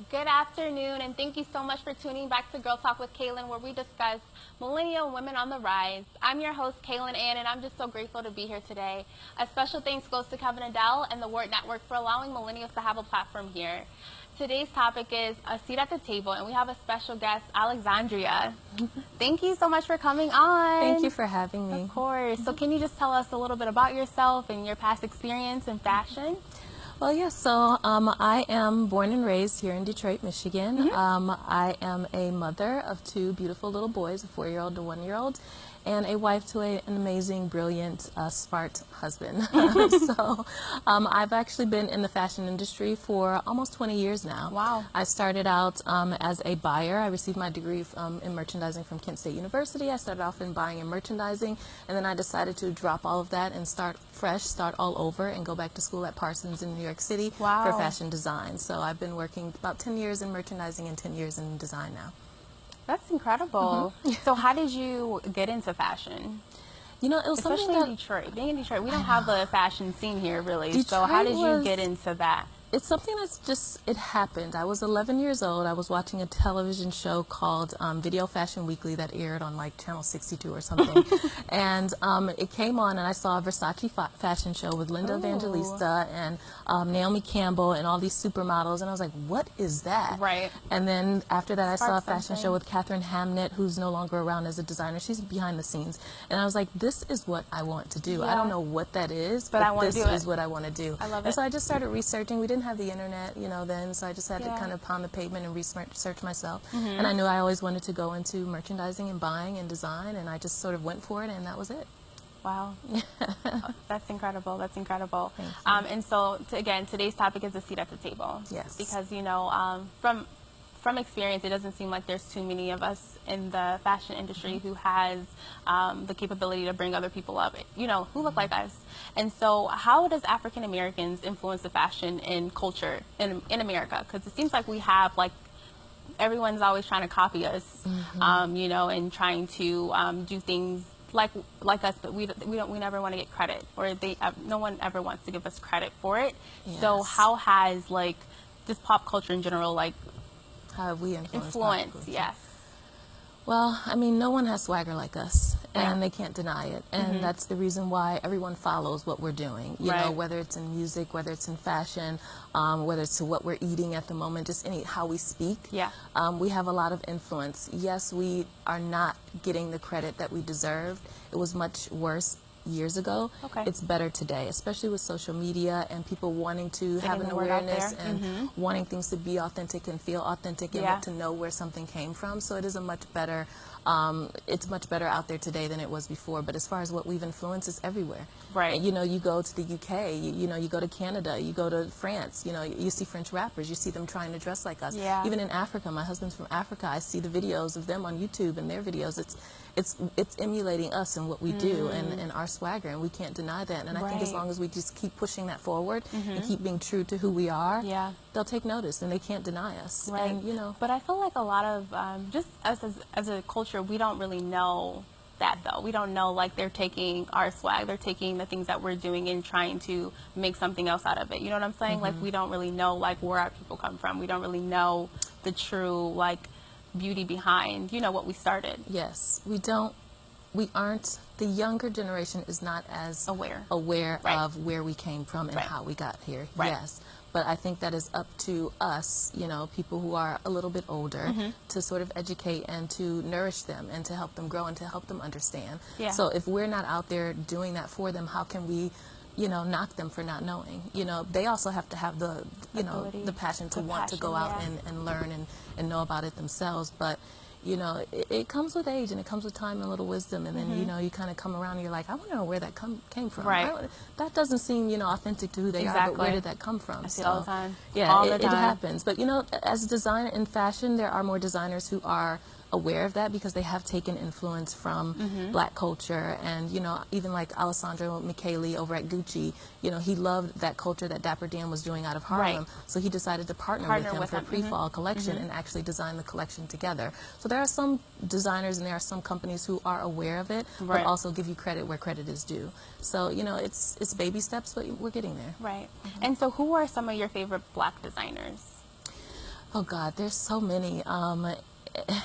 Good afternoon, and thank you so much for tuning back to Girl Talk with Kaelin, where we discuss millennial women on the rise. I'm your host, Kaelin Ann, and I'm just so grateful to be here today. A special thanks goes to Kevin Adele and the Word Network for allowing millennials to have a platform here. Today's topic is a seat at the table, and we have a special guest, Alessandria. Thank you so much for coming on. Thank you for having me. Of course. So can you just tell us a little bit about yourself and your past experience in fashion? Well, yes, so I am born and raised here in Detroit, Michigan. I am a mother of two beautiful little boys, a 4-year-old and a 1-year-old, and a wife to an amazing, brilliant, smart husband. So I've actually been in the fashion industry for almost 20 years now. Wow. I started out as a buyer. I received my degree in merchandising from Kent State University. I started off in buying and merchandising, and then I decided to drop all of that and start fresh, start all over, and go back to school at Parsons in New York City for fashion design. So I've been working about 10 years in merchandising and 10 years in design now. That's incredible. So how did you get into fashion? You know, it was especially something that, in Detroit. Being in Detroit, we don't have a fashion scene here, really. Detroit so how did you get into that? It's something that's just, it happened. I was 11 years old. I was watching a television show called Video Fashion Weekly that aired on like Channel 62 or something. And it came on and I saw a Versace fashion show with Linda Evangelista and Naomi Campbell and all these supermodels. And I was like, what is that? Right. And then after that, I saw a fashion show with Catherine Hamnett, who's no longer around as a designer. She's behind the scenes. And I was like, this is what I want to do. I don't know what that is, but this is what I want to do. I love it. And so I just started researching. We didn't have the internet, you know, then, so I just had to kind of pound the pavement and research myself. And I knew I always wanted to go into merchandising and buying and design, and I just sort of went for it, and that was it. Wow. That's incredible. That's incredible. Thank you. And so, again, today's topic is a seat at the table. Yes. Because, you know, from experience, it doesn't seem like there's too many of us in the fashion industry who has the capability to bring other people up, you know, who look like us. And so how does African Americans influence the fashion and culture in America? Because it seems like we have, like, everyone's always trying to copy us, you know, and trying to do things like us, but we never want to get credit, or no one ever wants to give us credit for it. Yes. So how has, like, this pop culture in general, like, how have we influenced? Yes. Well, I mean, no one has swagger like us, and they can't deny it. And that's the reason why everyone follows what we're doing. You know, whether it's in music, whether it's in fashion, whether it's to what we're eating at the moment, just how we speak. Yeah. We have a lot of influence. Yes, we are not getting the credit that we deserved. It was much worse years ago. It's better today, especially with social media and people wanting to have an awareness and wanting things to be authentic and feel authentic and to know where something came from. So it is a much better, it's much better out there today than it was before. But as far as what we've influenced, it's everywhere. Right. And, you know, you go to the UK, you know, you go to Canada, you go to France, you know, you see French rappers, you see them trying to dress like us. Yeah. Even in Africa, my husband's from Africa, I see the videos of them on YouTube and their videos. It's emulating us and what we do and our swagger, and we can't deny that. And I think as long as we just keep pushing that forward and keep being true to who we are, they'll take notice and they can't deny us. Right. And, you know, but I feel like a lot of just us as a culture, we don't really know that, though. We don't know, like, they're taking our swag, they're taking the things that we're doing and trying to make something else out of it. You know what I'm saying? Like, we don't really know, like, where our people come from. We don't really know the true, like, beauty behind, you know, what we started. Yes, we aren't, the younger generation is not as aware of where we came from and how we got here. Yes, but I think that is up to us, you know, people who are a little bit older, to sort of educate and to nourish them and to help them grow and to help them understand. So if we're not out there doing that for them, how can we, you know, knock them for not knowing? You know, they also have to have the, you know, the passion to want to go out and learn and know about it themselves. But, you know, it comes with age and it comes with time and a little wisdom. And then, you know, you kind of come around and you're like, I want to know where that came from. That doesn't seem, you know, authentic to who they are, but where did that come from? I see it all the time. Yeah, all the time. It happens. But, you know, as a designer in fashion, there are more designers who are aware of that because they have taken influence from black culture. And, you know, even like Alessandro Michele over at Gucci, you know, he loved that culture that Dapper Dan was doing out of Harlem. So he decided to partner with him for a pre-fall collection and actually design the collection together. So there are some designers and there are some companies who are aware of it, but also give you credit where credit is due. So, you know, it's baby steps, but we're getting there. And so who are some of your favorite black designers? Oh God, there's so many.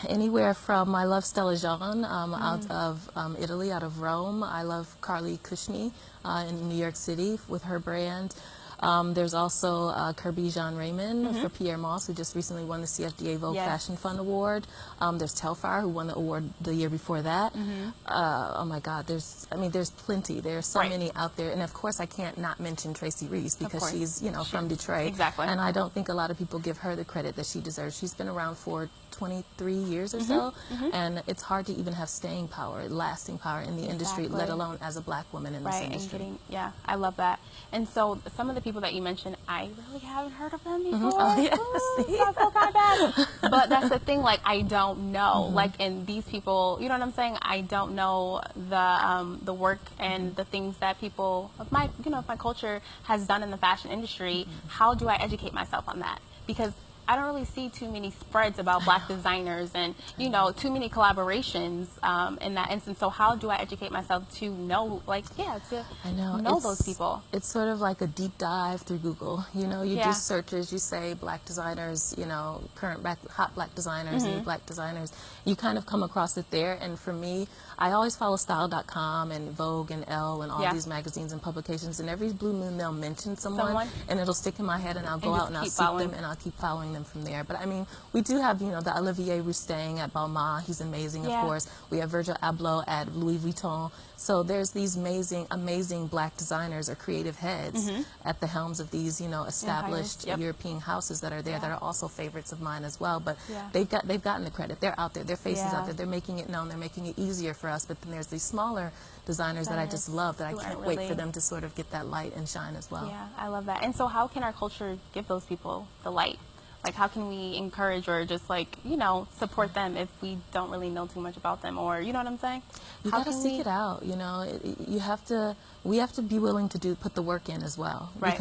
Anywhere from, I love Stella Jean out of Italy, out of Rome. I love Carly Kushni in New York City with her brand. There's also Kirby Jean Raymond for Pierre Moss, who just recently won the CFDA Vogue Fashion Fund Award. There's Telfar, who won the award the year before that. Oh my God, there's plenty. There's so many out there. And of course, I can't not mention Tracy Reese because she's, from Detroit. Exactly. And I don't think a lot of people give her the credit that she deserves. She's been around for 23 years or so, and it's hard to even have staying power, lasting power in the industry, let alone as a black woman in this industry. And I love that. And so some of the people that you mentioned, I really haven't heard of them before. Oh, yeah. So I feel kind of bad. But that's the thing, like, I don't know. Like, and these people, you know what I'm saying? I don't know the work and the things that people of my, of my culture has done in the fashion industry. How do I educate myself on that? Because I don't really see too many spreads about black designers and, too many collaborations in that instance. So how do I educate myself to know, know those people? It's sort of like a deep dive through Google. You do searches, you say black designers, current hot black designers, new black designers. You kind of come across it there. And for me, I always follow style.com and Vogue and Elle and all these magazines and publications. And every blue moon they'll mention someone and it'll stick in my head, and I'll go out and I'll seek them and I'll keep following them from there. But I mean, we do have, the Olivier Rousteing at Balmain. He's amazing, of course. We have Virgil Abloh at Louis Vuitton. So there's these amazing black designers or creative heads at the helms of these, established European houses that are there that are also favorites of mine as well. But they've gotten the credit. They're out there. Their faces out there. They're making it known. They're making it easier for us. But then there's these smaller designers that I just love, that I can't wait for them to sort of get that light and shine as well. Yeah, I love that. And so how can our culture give those people the light? Like, how can we encourage or just, support them if we don't really know too much about them, or, you know what I'm saying? You got to seek it out, we have to be willing to put the work in as well. Right.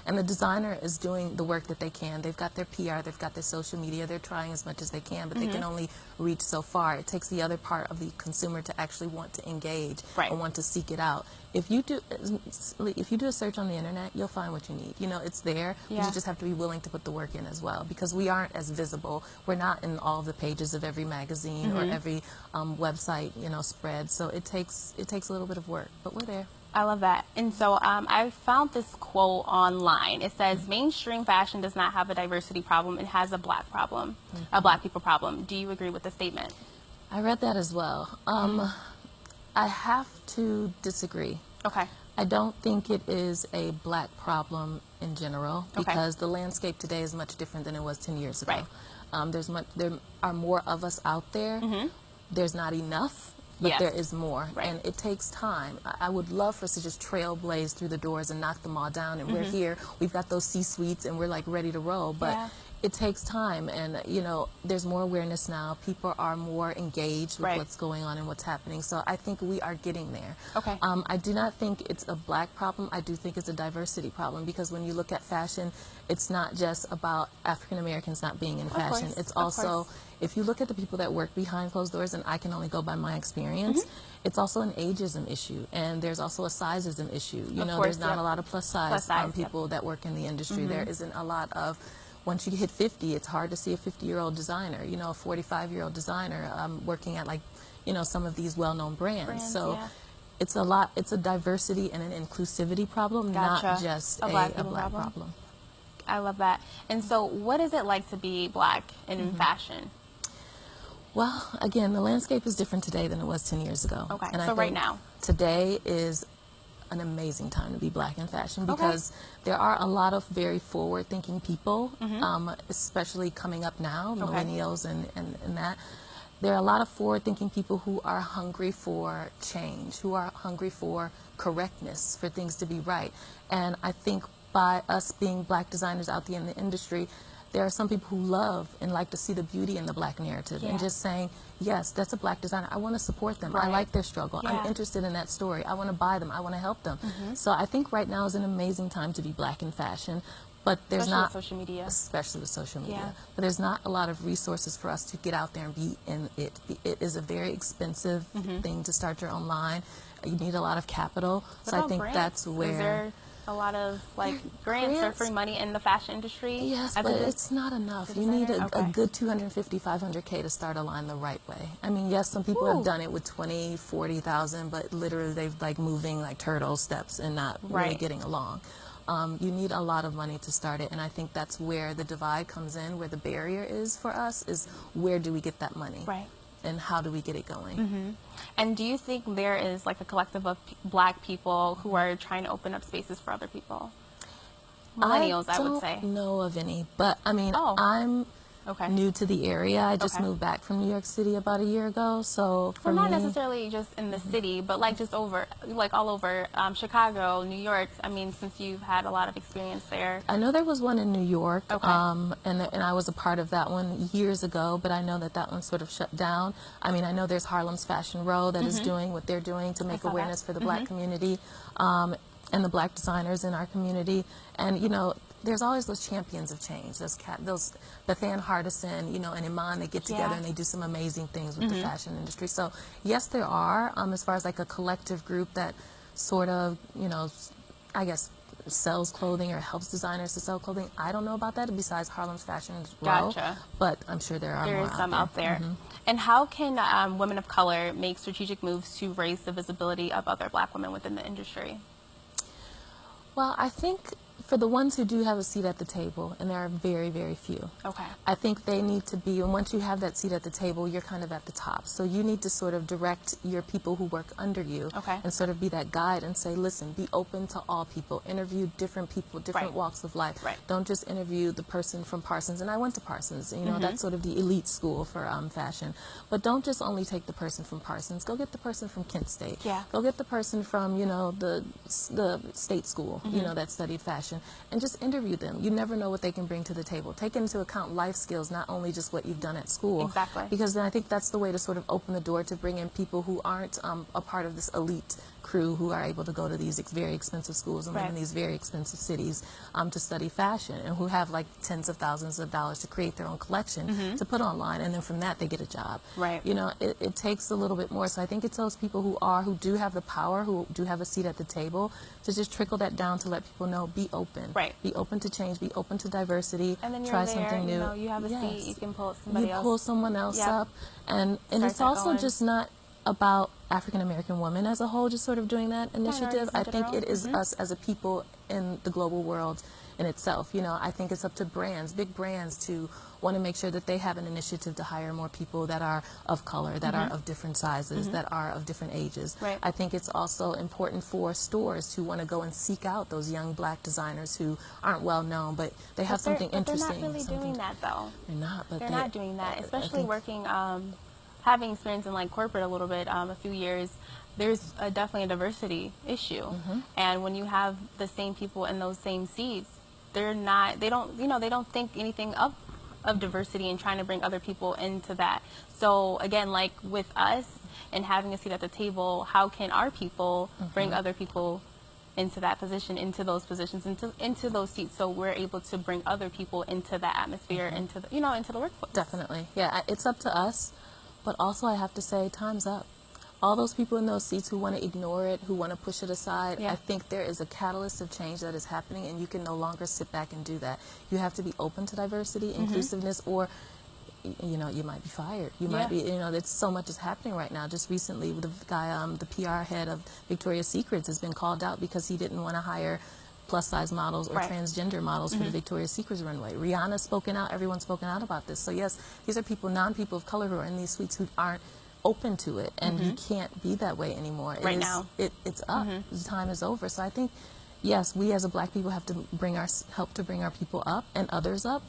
And the designer is doing the work that they can. They've got their PR, they've got their social media, they're trying as much as they can, but they can only reach so far. It takes the other part of the consumer to actually want to engage and want to seek it out. If you do a search on the internet, you'll find what you need. It's there. But you just have to be willing to put the work in as well, because we aren't as visible. We're not in all the pages of every magazine or every website, spread. So it takes a little bit of work, but we're there. I love that. And so I found this quote online. It says, mainstream fashion does not have a diversity problem. It has a black problem, a black people problem. Do you agree with the statement? I read that as well. I have to disagree. Okay. I don't think it is a black problem in general, because the landscape today is much different than it was 10 years ago. Right. There are more of us out there. There's not enough, but there is more. Right. And it takes time. I would love for us to just trailblaze through the doors and knock them all down. And we're here. We've got those C-suites and we're like ready to roll. But it takes time, and there's more awareness now. People are more engaged with what's going on and what's happening. So I think we are getting there. Okay. I do not think it's a black problem. I do think it's a diversity problem, because when you look at fashion, it's not just about African Americans not being in fashion. It's also, if you look at the people that work behind closed doors, and I can only go by my experience, it's also an ageism issue, and there's also a sizeism issue. There's not a lot of plus size people that work in the industry. There isn't a lot of, once you hit 50, it's hard to see a 50-year-old designer, a 45-year-old designer working at some of these well-known brands. So it's a diversity and an inclusivity problem, not just a black problem. I love that. And so what is it like to be black and in fashion? Well, again, the landscape is different today than it was 10 years ago. Okay, and so right now? Today is an amazing time to be black in fashion, because there are a lot of very forward-thinking people, especially coming up now, millennials and that. There are a lot of forward-thinking people who are hungry for change, who are hungry for correctness, for things to be right. And I think by us being black designers out there in the industry, there are some people who love and like to see the beauty in the black narrative, and just saying, yes, that's a black designer. I want to support them. I like their struggle. I'm interested in that story. I want to buy them. I want to help them. So I think right now is an amazing time to be black in fashion. But there's especially not, with social media. Especially with social media. But there's not a lot of resources for us to get out there and be in it. It is a very expensive thing to start your own line. You need a lotot of capital. So I think that's where... a lot of like grants or free money in the fashion industry? Yes, but it's not enough. You need a good 250, 500K to start a line the right way. I mean, yes, some people have done it with 20, 40,000, but literally they've like moving like turtle steps and not really getting along. You need a lot of money to start it, and I think that's where the divide comes in, where the barrier is for us, is where do we get that money? Right. And how do we get it going? And do you think there is like a collective of black people who are trying to open up spaces for other people? Millennials, I would say. I don't know of any, but I mean, I'm new to the area. I just moved back from New York City about a year ago, so for not me, necessarily just in the city, but like just over, like all over Chicago, New York. I mean, since you've had a lot of experience there. I know there was one in New York, and I was a part of that one years ago, but I know that that one sort of shut down. I mean, I know there's Harlem's Fashion Row that is doing what they're doing to make awareness for the black community, and the black designers in our community, and you know, there's always those champions of change, those Bethann Hardison, you know, and Iman, they get together and they do some amazing things with the fashion industry. So yes, there are, as far as like a collective group that sort of, you know, I guess sells clothing or helps designers to sell clothing. I don't know about that besides Harlem's Fashion Row, but I'm sure there are more There is some out there. And how can women of color make strategic moves to raise the visibility of other black women within the industry? Well, I think for the ones who do have a seat at the table, and there are very, very few, I think they need to be, and once you have that seat at the table, you're kind of at the top. So you need to sort of direct your people who work under you and sort of be that guide and say, listen, be open to all people. Interview different people, different walks of life. Don't just interview the person from Parsons. And I went to Parsons, you know, that's sort of the elite school for fashion. But don't just only take the person from Parsons. Go get the person from Kent State. Go get the person from, you know, the state school, you know, that studied fashion. And just interview them. You never know what they can bring to the table. Take into account life skills, not only just what you've done at school. Because then I think that's the way to sort of open the door to bring in people who aren't a part of this elite crew, who are able to go to these very expensive schools and live in these very expensive cities to study fashion, and who have like tens of thousands of dollars to create their own collection to put online, and then from that they get a job. You know, it takes a little bit more. So I think it's those people who do have the power, who do have a seat at the table, to just trickle that down to let people know, be open. Be open to change, be open to diversity, and then try something new. You know, you have a seat, you can pull somebody else. You pull someone else up, and it's also just not about African American women as a whole, just sort of doing that initiative. I think it is us as a people in the global world in itself. You know, I think it's up to brands, big brands, to want to make sure that they have an initiative to hire more people that are of color, that are of different sizes, that are of different ages. I think it's also important for stores to want to go and seek out those young black designers who aren't well known, but they have something interesting. They're not really doing that though. They're not, but they're not doing that, especially working, having experience in like corporate a little bit, a few years. There's definitely a diversity issue, and when you have the same people in those same seats, they don't think anything of diversity and trying to bring other people into that. So again, like with us and having a seat at the table, how can our people bring other people into that position, into those positions, into those seats, so we're able to bring other people into that atmosphere, into the, into the workforce? Definitely, yeah. It's up to us, but also I have to say, time's up. All those people in those seats who want to ignore it, who want to push it aside, I think there is a catalyst of change that is happening, and you can no longer sit back and do that. You have to be open to diversity, inclusiveness, or you know, you might be fired. You might be, you know, there's so much is happening right now. Just recently, the guy, the PR head of Victoria's Secrets, has been called out because he didn't want to hire plus-size models or transgender models for the Victoria's Secrets runway. Rihanna's spoken out. Everyone's spoken out about this. So yes, these are people, non-people of color, who are in these suites who aren't open to it, and you can't be that way anymore. It's up. The time is over. So I think, yes, we as a black people have to help to bring our people up and others up.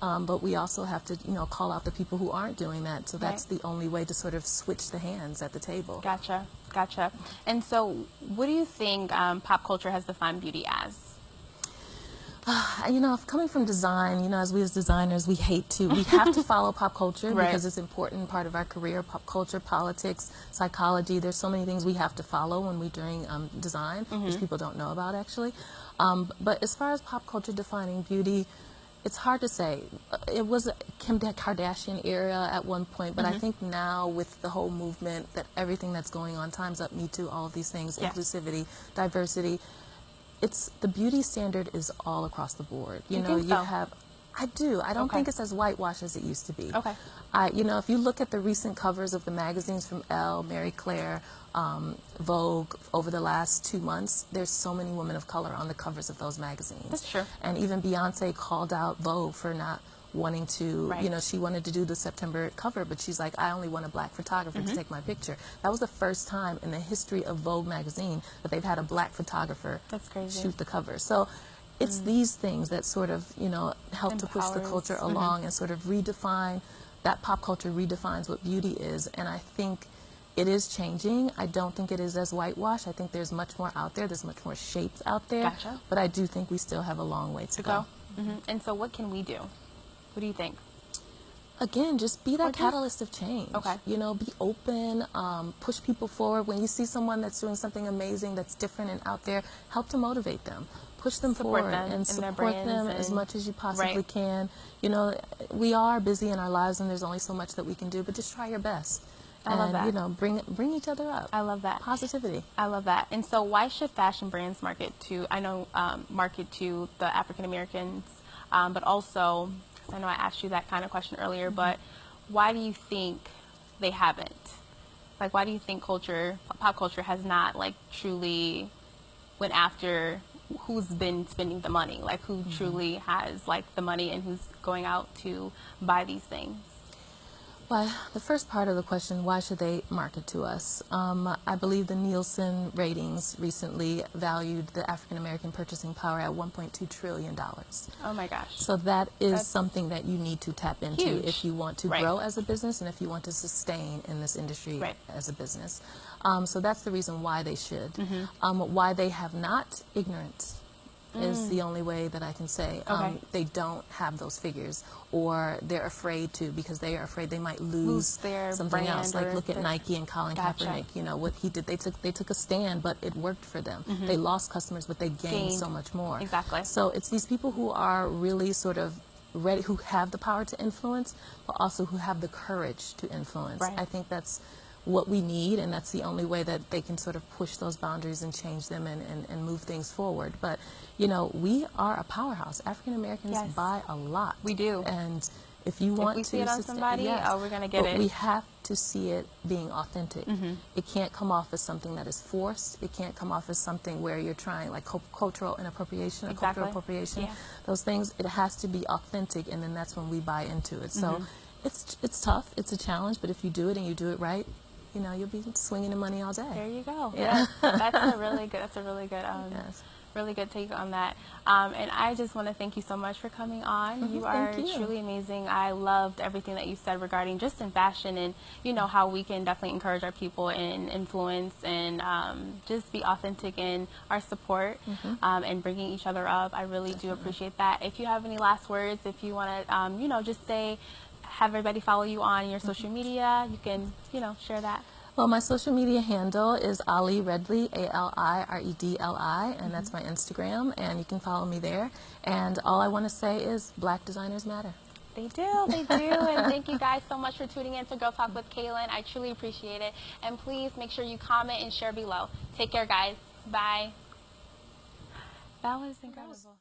But we also have to, call out the people who aren't doing that. So that's the only way to sort of switch the hands at the table. Gotcha. And so what do you think pop culture has defined beauty as? Coming from design, as we as designers, we have to follow pop culture because it's an important part of our career. Pop culture, politics, psychology, there's so many things we have to follow when we're doing design, which people don't know about actually. But as far as pop culture defining beauty, it's hard to say. It was a Kim Kardashian era at one point, but I think now with the whole movement, that everything that's going on, Time's Up, Me Too, all of these things, inclusivity, diversity, it's the beauty standard is all across the board. You know, think you so? have. I do. I don't Okay. think it's as whitewashed as it used to be. Okay. You know, if you look at the recent covers of the magazines from Elle, Marie Claire, Vogue over the last 2 months, there's so many women of color on the covers of those magazines. That's true. And even Beyonce called out Vogue for not wanting to, Right. you know, she wanted to do the September cover, but she's like, I only want a black photographer to take my picture. That was the first time in the history of Vogue magazine that they've had a black photographer That's crazy. shoot the cover. So it's these things that sort of, you know, help to push the Empowers. culture along and sort of redefine, that pop culture redefines what beauty is. And I think it is changing. I don't think it is as whitewashed. I think there's much more out there. There's much more shapes out there. Gotcha. But I do think we still have a long way to go. And so what can we do? What do you think? Again, just be that catalyst of change. Okay. You know, be open, push people forward. When you see someone that's doing something amazing, that's different and out there, help to motivate them. Push them Support forward them in and their support brands them as and- much as you possibly Right. can. You know, we are busy in our lives and there's only so much that we can do, but just try your best. I love that. You know, bring each other up. I love that. Positivity. I love that. And so why should fashion brands market to the African Americans, but also, 'cause I know I asked you that kind of question earlier, but why do you think they haven't? Like, why do you think pop culture has not, like, truly went after who's been spending the money? Like, who truly has, like, the money and who's going out to buy these things? Well, the first part of the question, why should they market to us? I believe the Nielsen ratings recently valued the African American purchasing power at $1.2 trillion. Oh my gosh. So that is That's something that you need to tap into huge. if you want to Right. grow as a business and if you want to sustain in this industry Right. as a business. So that's the reason why they should. Why they have not, ignorance is the only way that I can say. Okay. They don't have those figures, or they're afraid to because they are afraid they might lose their something else. brand Like or look at their- Nike and Colin Gotcha. Kaepernick. You know what he did. They took a stand, but it worked for them. They lost customers, but they gained so much more. Exactly. So it's these people who are really sort of ready, who have the power to influence, but also who have the courage to influence. Right. I think that's what we need, and that's the only way that they can sort of push those boundaries and change them and move things forward. But, you know, we are a powerhouse. African Americans Yes. buy a lot. We do. And if you want we to see it on sustain- somebody, yes. oh, we're gonna get But it. we have to see it being authentic. It can't come off as something that is forced. It can't come off as something where you're trying, like cultural inappropriation or cultural Exactly. appropriation. Yeah. Those things, it has to be authentic, and then that's when we buy into it. So it's tough. It's a challenge, but if you do it and you do it right, you know, you'll be swinging the money all day. There you go. Yeah. That's a really good. Yes. Really good take on that. And I just want to thank you so much for coming on. You are Thank you. truly amazing. I loved everything that you said regarding just in fashion and, you know, how we can definitely encourage our people and influence and just be authentic in our support and bringing each other up. I really do appreciate that. If you have any last words, if you want to, you know, just say, have everybody follow you on your social media, you can, you know, share that. Well, my social media handle is Ali Redley, ALIREDLI, and that's my Instagram, and you can follow me there. And all I want to say is Black designers matter. They do. And thank you guys so much for tuning in to Girl Talk with Kaelin. I truly appreciate it. And please make sure you comment and share below. Take care, guys. Bye. That was incredible.